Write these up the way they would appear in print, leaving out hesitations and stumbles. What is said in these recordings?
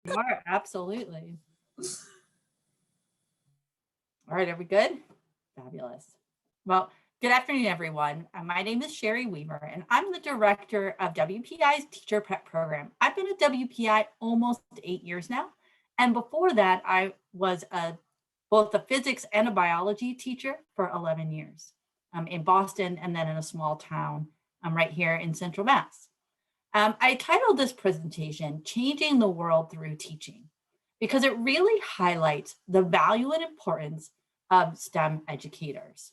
You are, absolutely. All right, are we good? Fabulous. Well, good afternoon, everyone. My name is Sherry Weaver, and I'm the director of WPI's Teacher Prep Program. I've been at WPI almost 8 years now. And before that, I was both a physics and a biology teacher for 11 years in Boston and then in a small town right here in Central Mass. I titled this presentation, Changing the World Through Teaching, because it really highlights the value and importance of STEM educators.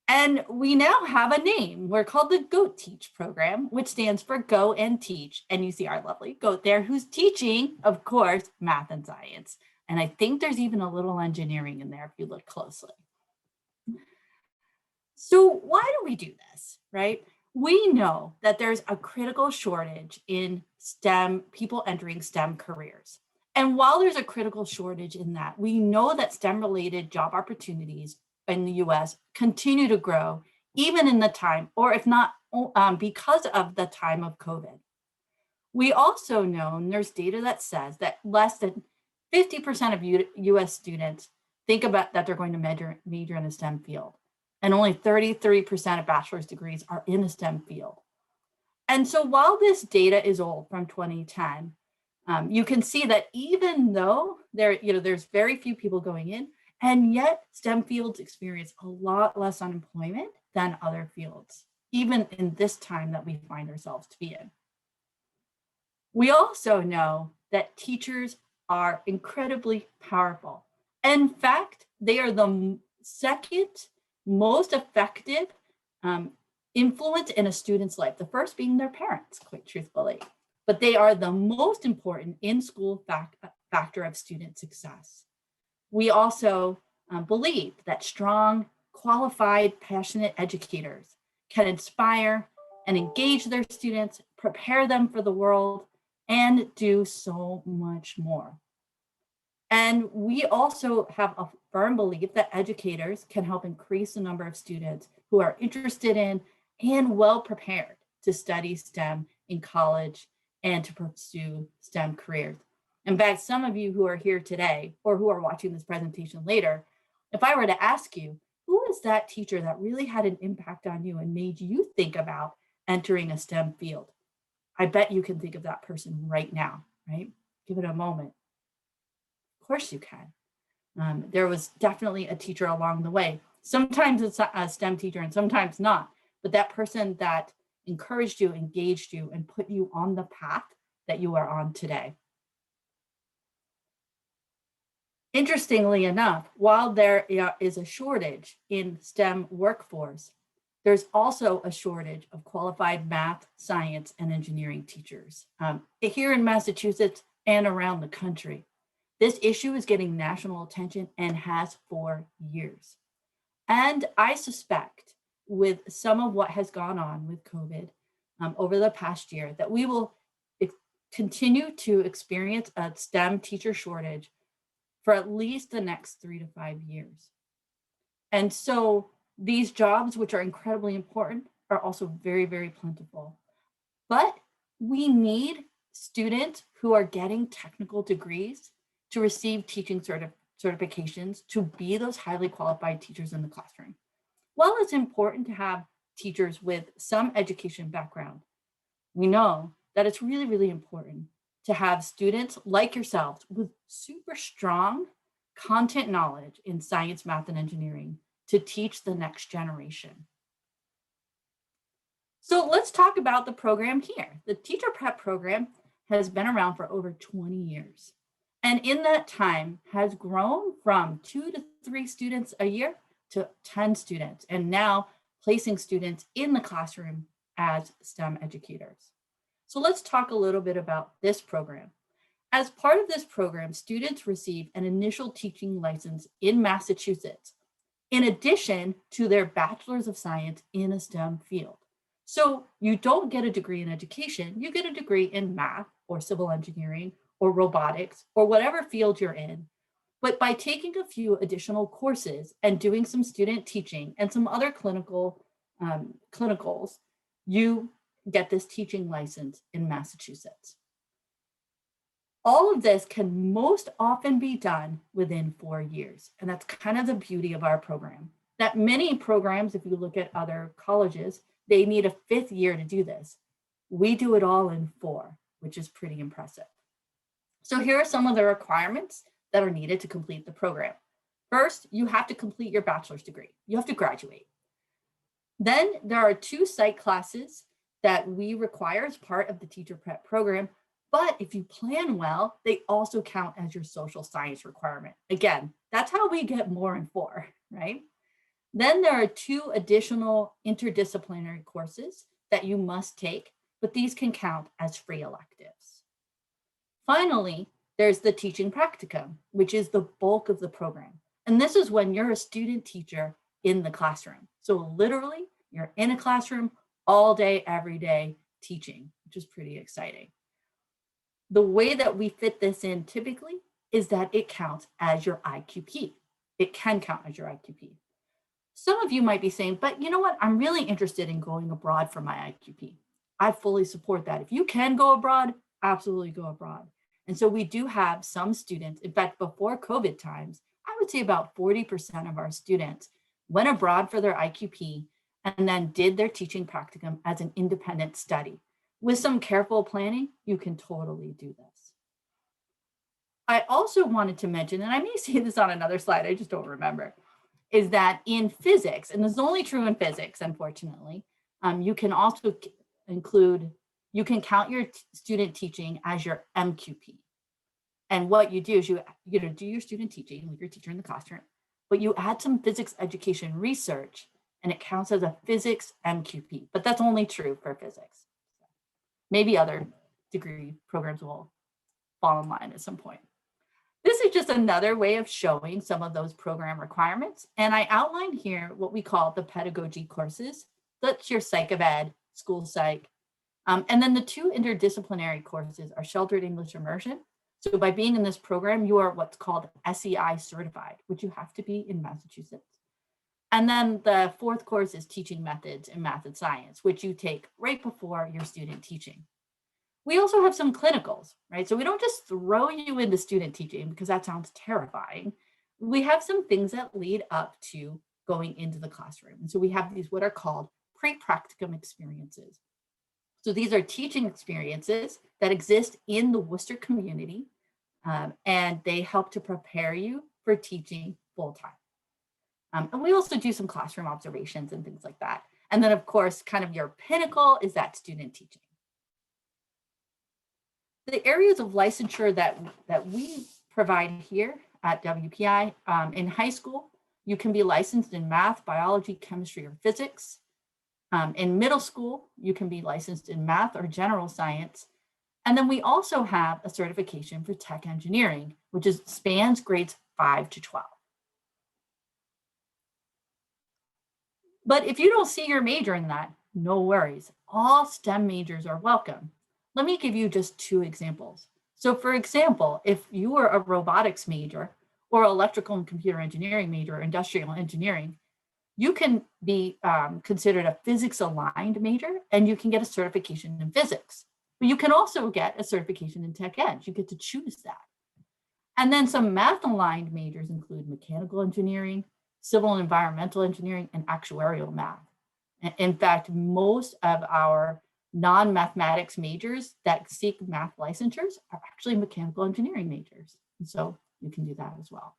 And we now have a name. We're called the GOAT Teach program, which stands for Go and Teach. And you see our lovely goat there who's teaching, of course, math and science. And I think there's even a little engineering in there if you look closely. So why do we do this, right? We know that there's a critical shortage in STEM, people entering STEM careers. And while there's a critical shortage in that, we know that STEM related job opportunities in the US continue to grow, even in the time, or if not because of the time of COVID. We also know, and there's data that says that less than 50% of US students think about that they're going to major in a STEM field. And only 33% of bachelor's degrees are in a STEM field. And so while this data is old from 2010, you can see that even though there's very few people going in, and yet STEM fields experience a lot less unemployment than other fields, even in this time that we find ourselves to be in. We also know that teachers are incredibly powerful. In fact, they are the second most effective influence in a student's life, the first being their parents, quite truthfully. But they are the most important in-school factor of student success. We also believe that strong, qualified, passionate educators can inspire and engage their students, prepare them for the world, and do so much more. And we also have a firm belief that educators can help increase the number of students who are interested in and well prepared to study STEM in college and to pursue STEM careers. In fact, some of you who are here today or who are watching this presentation later, if I were to ask you, who is that teacher that really had an impact on you and made you think about entering a STEM field? I bet you can think of that person right now, right? Give it a moment. Of course you can. There was definitely a teacher along the way. Sometimes it's a STEM teacher and sometimes not, but that person that encouraged you, engaged you, and put you on the path that you are on today. Interestingly enough, while there is a shortage in STEM workforce, there's also a shortage of qualified math, science, and engineering teachers here in Massachusetts and around the country. This issue is getting national attention and has for years. And I suspect with some of what has gone on with COVID over the past year, that we will continue to experience a STEM teacher shortage for at least the next 3 to 5 years. And so these jobs, which are incredibly important, are also very, very plentiful. But we need students who are getting technical degrees to receive teaching certifications to be those highly qualified teachers in the classroom. While it's important to have teachers with some education background, we know that it's really, really important to have students like yourselves with super strong content knowledge in science, math, and engineering to teach the next generation. So let's talk about the program here. The Teacher Prep program has been around for over 20 years. And in that time has grown from 2 to 3 students a year to 10 students, and now placing students in the classroom as STEM educators. So let's talk a little bit about this program. As part of this program, students receive an initial teaching license in Massachusetts, in addition to their Bachelor's of Science in a STEM field. So you don't get a degree in education, you get a degree in math or civil engineering or robotics or whatever field you're in. But by taking a few additional courses and doing some student teaching and some other clinicals, you get this teaching license in Massachusetts. All of this can most often be done within 4 years. And that's kind of the beauty of our program. That many programs, if you look at other colleges, they need a 5th year to do this. We do it all in 4, which is pretty impressive. So here are some of the requirements that are needed to complete the program. First, you have to complete your bachelor's degree. You have to graduate. Then there are 2 psych classes that we require as part of the teacher prep program. But if you plan well, they also count as your social science requirement. Again, that's how we get more in 4, right? Then there are 2 additional interdisciplinary courses that you must take, but these can count as free electives. Finally, there's the teaching practicum, which is the bulk of the program. And this is when you're a student teacher in the classroom. So literally, you're in a classroom all day, every day, teaching, which is pretty exciting. The way that we fit this in typically is that it counts as your IQP. It can count as your IQP. Some of you might be saying, but you know what? I'm really interested in going abroad for my IQP. I fully support that. If you can go abroad, absolutely go abroad. And so we do have some students, in fact, before COVID times, I would say about 40% of our students went abroad for their IQP and then did their teaching practicum as an independent study. With some careful planning, you can totally do this. I also wanted to mention, and I may say this on another slide, I just don't remember, is that in physics, and this is only true in physics, unfortunately, you can also include, you can count your student teaching as your MQP. And what you do is you do your student teaching with your teacher in the classroom, but you add some physics education research and it counts as a physics MQP, but that's only true for physics. Maybe other degree programs will fall in line at some point. This is just another way of showing some of those program requirements. And I outlined here what we call the pedagogy courses. That's your psych of ed, school psych. And then the 2 interdisciplinary courses are sheltered English immersion. So by being in this program, you are what's called SEI certified, which you have to be in Massachusetts. And then the 4th course is teaching methods in math and science, which you take right before your student teaching. We also have some clinicals, right? So we don't just throw you into student teaching because that sounds terrifying. We have some things that lead up to going into the classroom. And so we have these what are called pre-practicum experiences. So these are teaching experiences that exist in the Worcester community, and they help to prepare you for teaching full-time. And we also do some classroom observations and things like that. And then of course, kind of your pinnacle is that student teaching. The areas of licensure that we provide here at WPI, in high school, you can be licensed in math, biology, chemistry, or physics. In middle school, you can be licensed in math or general science. And then we also have a certification for tech engineering, which spans grades 5 to 12. But if you don't see your major in that, no worries. All STEM majors are welcome. Let me give you just 2 examples. So for example, if you were a robotics major or electrical and computer engineering major or industrial engineering, you can be considered a physics aligned major and you can get a certification in physics. But you can also get a certification in tech ed. You get to choose that. And then some math aligned majors include mechanical engineering, civil and environmental engineering, and actuarial math. In fact, most of our non-mathematics majors that seek math licensures are actually mechanical engineering majors. And so you can do that as well.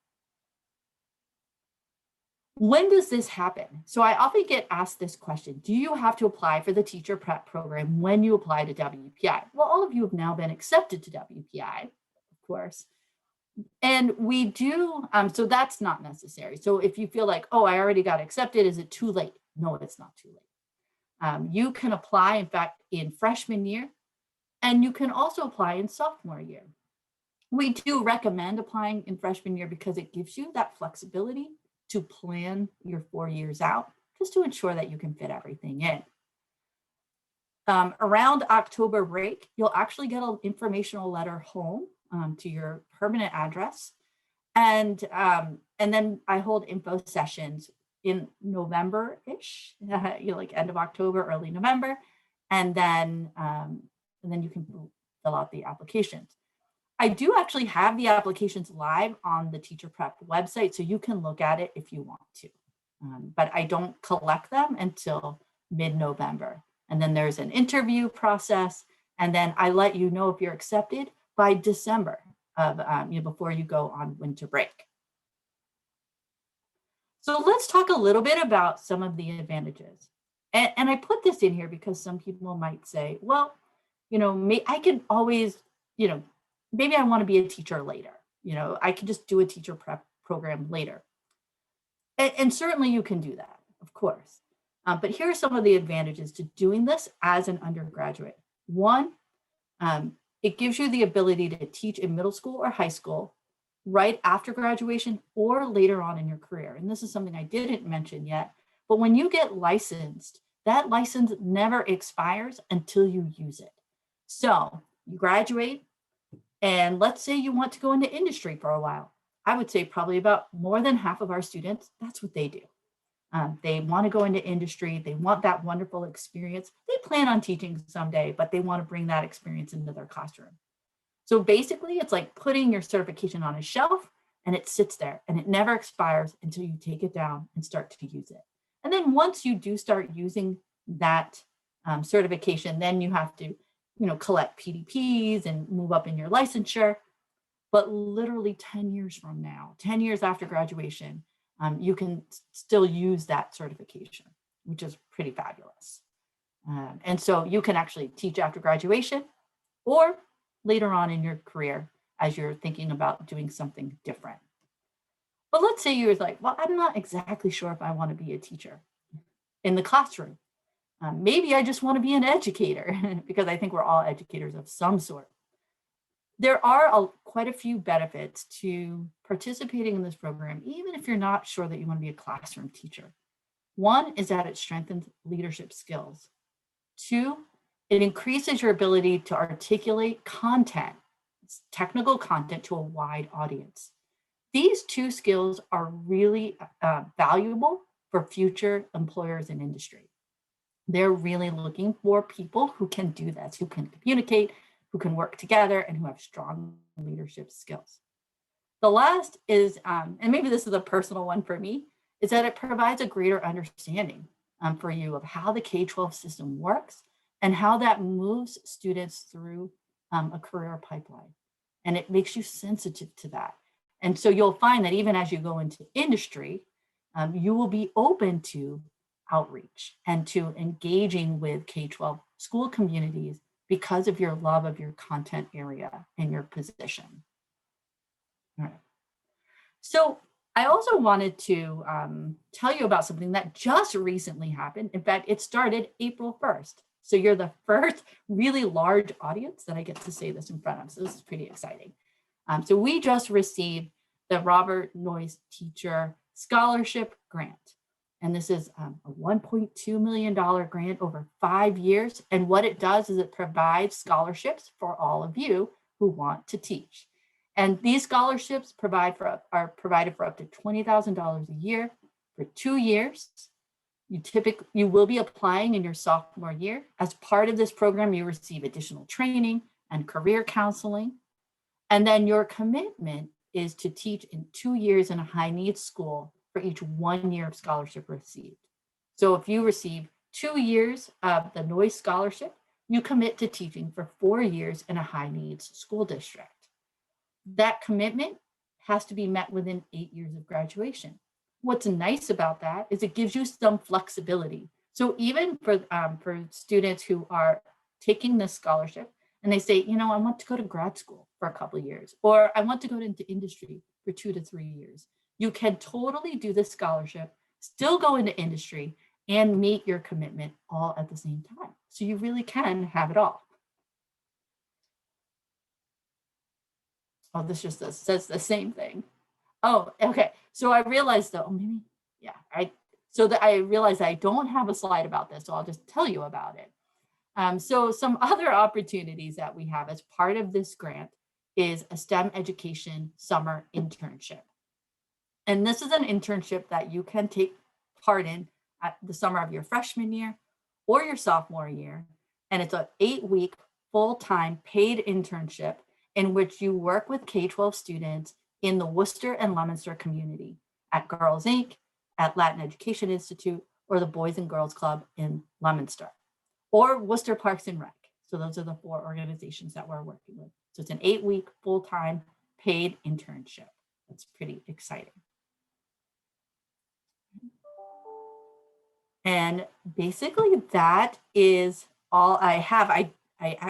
When does this happen? So I often get asked this question, do you have to apply for the teacher prep program when you apply to WPI? Well, all of you have now been accepted to WPI, of course. And we do, so that's not necessary. So if you feel like, oh, I already got accepted, is it too late? No, it's not too late. You can apply, in fact, in freshman year, and you can also apply in sophomore year. We do recommend applying in freshman year because it gives you that flexibility to plan your 4 years out, just to ensure that you can fit everything in. Around October break, you'll actually get an informational letter home to your permanent address. And then I hold info sessions in November-ish, like end of October, early November. And then you can fill out the applications. I do actually have the applications live on the Teacher Prep website, so you can look at it if you want to. But I don't collect them until mid-November. And then there's an interview process, and then I let you know if you're accepted by December of before you go on winter break. So let's talk a little bit about some of the advantages. And I put this in here because some people might say, well, I can always, maybe I want to be a teacher later. I can just do a teacher prep program later. And certainly you can do that, of course. But here are some of the advantages to doing this as an undergraduate. One, it gives you the ability to teach in middle school or high school right after graduation or later on in your career. And this is something I didn't mention yet, but when you get licensed, that license never expires until you use it. So you graduate, and let's say you want to go into industry for a while. I would say probably about more than half of our students, that's what they do. They want to go into industry. They want that wonderful experience. They plan on teaching someday, but they want to bring that experience into their classroom. So basically, it's like putting your certification on a shelf, and it sits there and it never expires until you take it down and start to use it. And then once you do start using that certification, then you have to, collect PDPs and move up in your licensure. But literally 10 years from now, 10 years after graduation, you can still use that certification, which is pretty fabulous. And so you can actually teach after graduation or later on in your career as you're thinking about doing something different. But let's say you're like, well, I'm not exactly sure if I want to be a teacher in the classroom. Maybe I just want to be an educator because I think we're all educators of some sort. There are quite a few benefits to participating in this program, even if you're not sure that you want to be a classroom teacher. One is that it strengthens leadership skills. Two, it increases your ability to articulate content, technical content, to a wide audience. These two skills are really valuable for future employers in industry. They're really looking for people who can do this, who can communicate, who can work together, and who have strong leadership skills. The last is, and maybe this is a personal one for me, is that it provides a greater understanding for you of how the K-12 system works and how that moves students through a career pipeline. And it makes you sensitive to that. And so you'll find that even as you go into industry, you will be open to outreach and to engaging with K-12 school communities because of your love of your content area and your position. All right. So I also wanted to tell you about something that just recently happened. In fact, it started April 1st. So you're the first really large audience that I get to say this in front of. So this is pretty exciting. So we just received the Robert Noyce Teacher Scholarship Grant. And this is a $1.2 million grant over 5 years. And what it does is it provides scholarships for all of you who want to teach. And these scholarships are provided for up to $20,000 a year for 2 years. You will be applying in your sophomore year. As part of this program, you receive additional training and career counseling. And then your commitment is to teach in 2 years in a high needs school for each 1 year of scholarship received. So if you receive 2 years of the Noyce scholarship, you commit to teaching for 4 years in a high needs school district. That commitment has to be met within 8 years of graduation. What's nice about that is it gives you some flexibility. So even for students who are taking this scholarship and they say, I want to go to grad school for a couple of years, or I want to go into industry for 2 to 3 years, you can totally do this scholarship, still go into industry, and meet your commitment all at the same time. So you really can have it all. Oh, this just says the same thing. Oh, okay. So I realized though, I realized I don't have a slide about this, so I'll just tell you about it. So some other opportunities that we have as part of this grant is a STEM education summer internship. And this is an internship that you can take part in at the summer of your freshman year or your sophomore year. And it's an 8-week full-time paid internship. in which you work with K-12 students in the Worcester and Leominster community at Girls Inc., at Latin Education Institute, or the Boys and Girls Club in Leominster, or Worcester Parks and Rec. So those are the 4 organizations that we're working with. So it's an 8-week full-time paid internship. That's pretty exciting. And basically that is all I have. I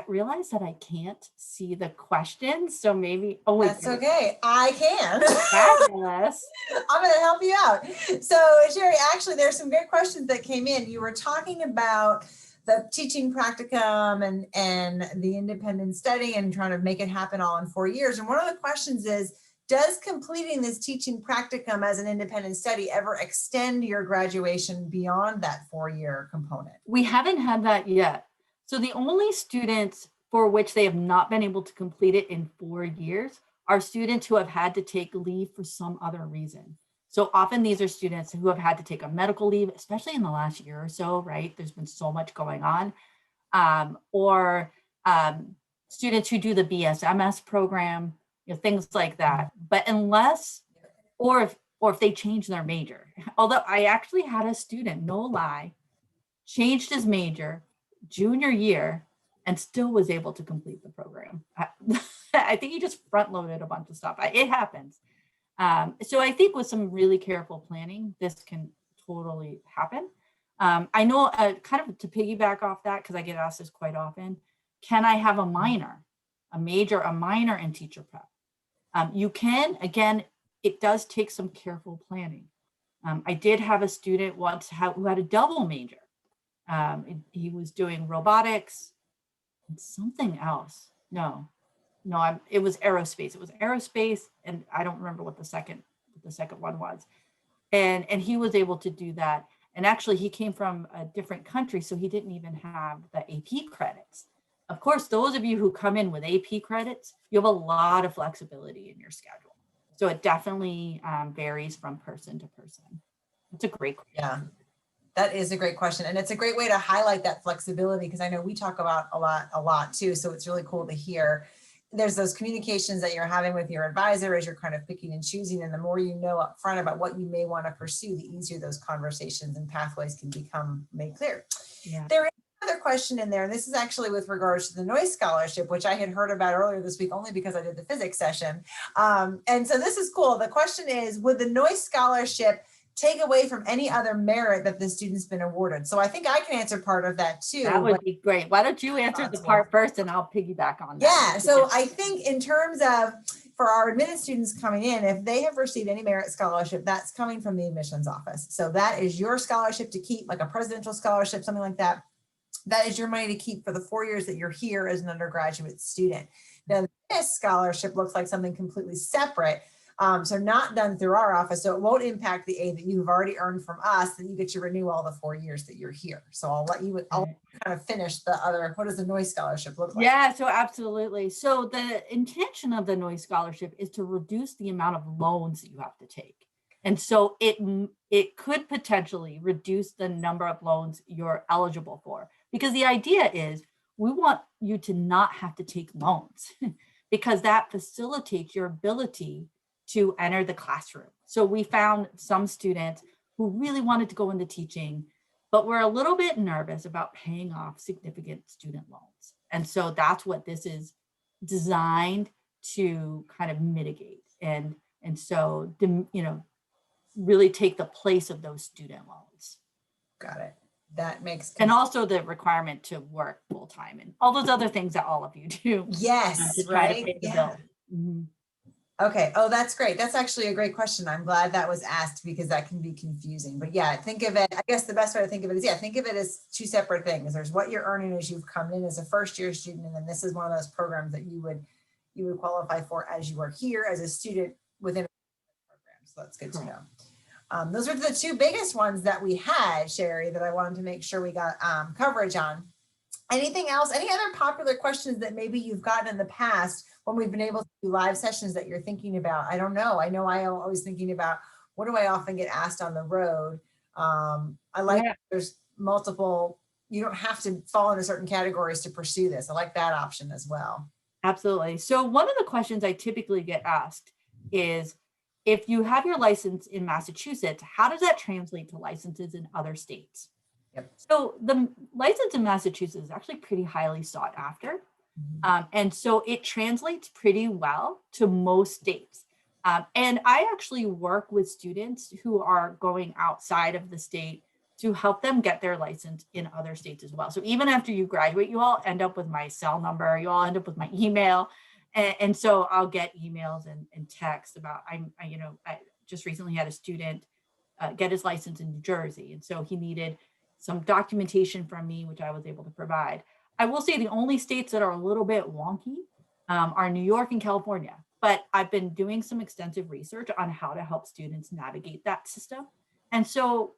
realize that I can't see the questions, so maybe, oh wait. That's okay, I can. Fabulous. I'm gonna help you out. So Sherry, actually there's some great questions that came in. You were talking about the teaching practicum and the independent study and trying to make it happen all in 4 years. And one of the questions is, does completing this teaching practicum as an independent study ever extend your graduation beyond that 4-year component? We haven't had that yet. So the only students for which they have not been able to complete it in 4 years are students who have had to take leave for some other reason. So often these are students who have had to take a medical leave, especially in the last year or so, right? There's been so much going on. Or students who do the BSMS program, things like that. But unless, or if they change their major. Although I actually had a student, no lie, changed his major junior year and still was able to complete the program. I think he just front loaded a bunch of stuff. It happens. So I think with some really careful planning, this can totally happen. I know kind of to piggyback off that, because I get asked this quite often, can I have a minor, a major, a minor in teacher prep? You can, again, it does take some careful planning. I did have a student once who had a double major. He was doing robotics and something else. No, it was aerospace. It was aerospace, and I don't remember what the second one was. And he was able to do that. And actually, he came from a different country, so he didn't even have the AP credits. Of course, those of you who come in with AP credits, you have a lot of flexibility in your schedule. So it definitely varies from person to person. It's a great question. Yeah, that is a great question. And it's a great way to highlight that flexibility, because I know we talk about a lot too. So it's really cool to hear. There's those communications that you're having with your advisor as you're kind of picking and choosing. And the more you know up front about what you may want to pursue, the easier those conversations and pathways can become made clear. Yeah. There is another question in there, and this is actually with regards to the Noyce scholarship, which I had heard about earlier this week only because I did the physics session. And so this is cool. The question is, would the Noyce scholarship take away from any other merit that the student's been awarded? So I think I can answer part of that too. That would be great. Why don't you answer the part first and I'll piggyback on that. Yeah, so I think in terms of, for our admitted students coming in, if they have received any merit scholarship, that's coming from the admissions office. So that is your scholarship to keep, like a presidential scholarship, something like that. That is your money to keep for the 4 years that you're here as an undergraduate student. Now, this scholarship looks like something completely separate. So not done through our office. So it won't impact the aid that you've already earned from us, that you get to renew all the 4 years that you're here. So I'll kind of finish the other, what does the Noyce scholarship look like? Yeah, so absolutely. So the intention of the Noyce scholarship is to reduce the amount of loans that you have to take. And so it could potentially reduce the number of loans you're eligible for, because the idea is we want you to not have to take loans because that facilitates your ability to enter the classroom. So we found some students who really wanted to go into teaching, but were a little bit nervous about paying off significant student loans. And so that's what this is designed to kind of mitigate. And so, really take the place of those student loans. Got it. That makes sense. And also the requirement to work full time and all those other things that all of you do. Yes, to try to pay the bill. Mm-hmm. Okay. Oh, that's great. That's actually a great question. I'm glad that was asked because that can be confusing. But yeah, think of it, I guess the best way to think of it is, think of it as two separate things. There's what you're earning as you've come in as a first year student. And then this is one of those programs that you would qualify for as you are here as a student within a program. So that's good to know. Those are the two biggest ones that we had, Sherry, that I wanted to make sure we got coverage on. Anything else? Any other popular questions that maybe you've gotten in the past when we've been able to do live sessions that you're thinking about? I don't know. I know I am always thinking about, what do I often get asked on the road? I like there's multiple, you don't have to fall into certain categories to pursue this. I like that option as well. Absolutely. So one of the questions I typically get asked is, if you have your license in Massachusetts, how does that translate to licenses in other states? Yep. So the license in Massachusetts is actually pretty highly sought after. And so it translates pretty well to most states. And I actually work with students who are going outside of the state to help them get their license in other states as well. So even after you graduate, you all end up with my cell number, you all end up with my email. And so I'll get emails and texts about, I just recently had a student get his license in New Jersey. And so he needed some documentation from me, which I was able to provide. I will say the only states that are a little bit wonky are New York and California, but I've been doing some extensive research on how to help students navigate that system. And so,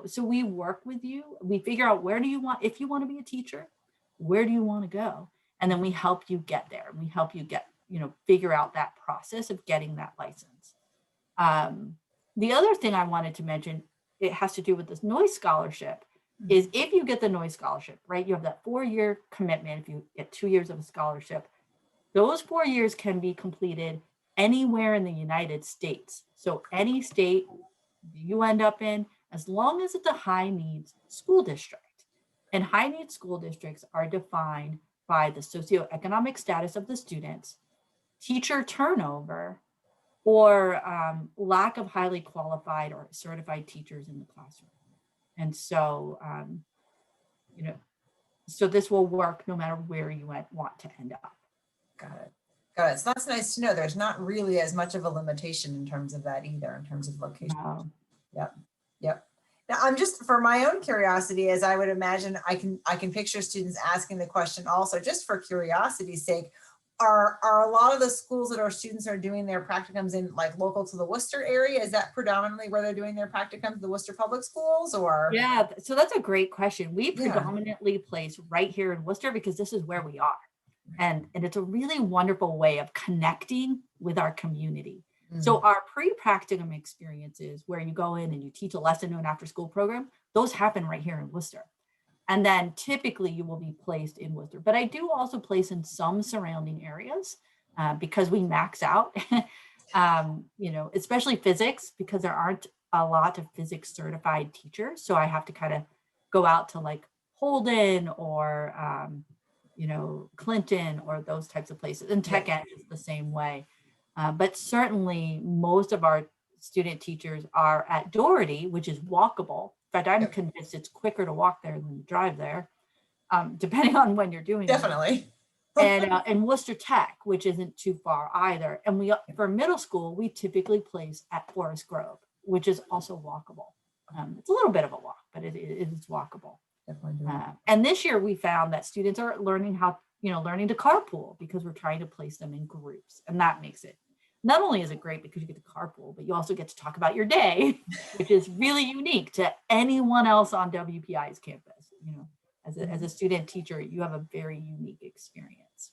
so we work with you, we figure out if you want to be a teacher, where do you want to go? And then we help you get there. We help you figure out that process of getting that license. The other thing I wanted to mention, it has to do with this Noyce scholarship, is if you get the Noyce scholarship, right, you have that 4-year commitment. If you get 2 years of a scholarship, those 4 years can be completed anywhere in the United States. So any state you end up in, as long as it's a high needs school district. And high needs school districts are defined by the socioeconomic status of the students, teacher turnover, or lack of highly qualified or certified teachers in the classroom. And so, so this will work no matter where you want to end up. Got it. Got it. So that's nice to know. There's not really as much of a limitation in terms of that either, in terms of location. Wow. Yep. Yep. Now, I'm just, for my own curiosity, as I would imagine, I can picture students asking the question also, just for curiosity's sake, are a lot of the schools that our students are doing their practicums in, like, local to the Worcester area? Is that predominantly where they're doing their practicums, the Worcester Public Schools, or? Yeah, so that's a great question. We predominantly place right here in Worcester because this is where we are. And it's a really wonderful way of connecting with our community. So our pre-practicum experiences where you go in and you teach a lesson to an after-school program, those happen right here in Worcester. And then typically you will be placed in Worcester. But I do also place in some surrounding areas because we max out, especially physics, because there aren't a lot of physics certified teachers. So I have to kind of go out to like Holden or, Clinton or those types of places. And Tech Ed is the same way. But certainly most of our student teachers are at Doherty, which is walkable. In fact, I'm convinced it's quicker to walk there than to drive there, depending on when you're doing Definitely. And Worcester Tech, which isn't too far either. And for middle school, we typically place at Forest Grove, which is also walkable. It's a little bit of a walk, but it is walkable. And this year we found that students are learning learning to carpool because we're trying to place them in groups. And that makes it, not only is it great because you get to carpool, but you also get to talk about your day, which is really unique to anyone else on WPI's campus. As a student teacher, you have a very unique experience.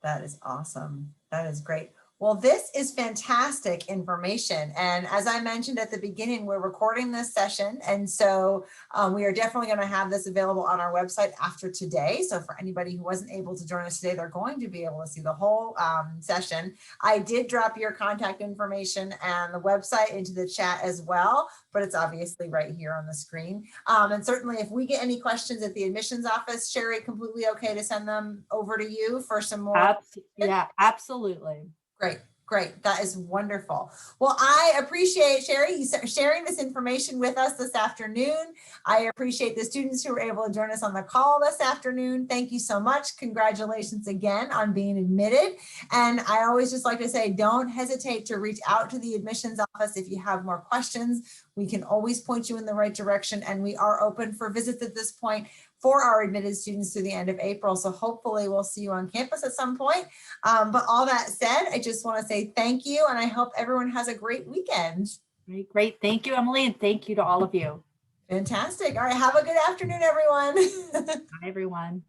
That is awesome. That is great. Well, this is fantastic information. And as I mentioned at the beginning, we're recording this session. And so we are definitely going to have this available on our website after today. So for anybody who wasn't able to join us today, they're going to be able to see the whole session. I did drop your contact information and the website into the chat as well, but it's obviously right here on the screen. And certainly if we get any questions at the admissions office, Sherry, completely okay to send them over to you for some more? Yeah, absolutely. Great. That is wonderful. Well, I appreciate Sherry, you sharing this information with us this afternoon. I appreciate the students who were able to join us on the call this afternoon. Thank you so much. Congratulations again on being admitted. And I always just like to say, don't hesitate to reach out to the admissions office if you have more questions. We can always point you in the right direction, and we are open for visits at this point for our admitted students through the end of April. So hopefully we'll see you on campus at some point. But all that said, I just want to say thank you, and I hope everyone has a great weekend. Great. Thank you, Emily, and thank you to all of you. Fantastic. All right. Have a good afternoon, everyone. Bye, everyone.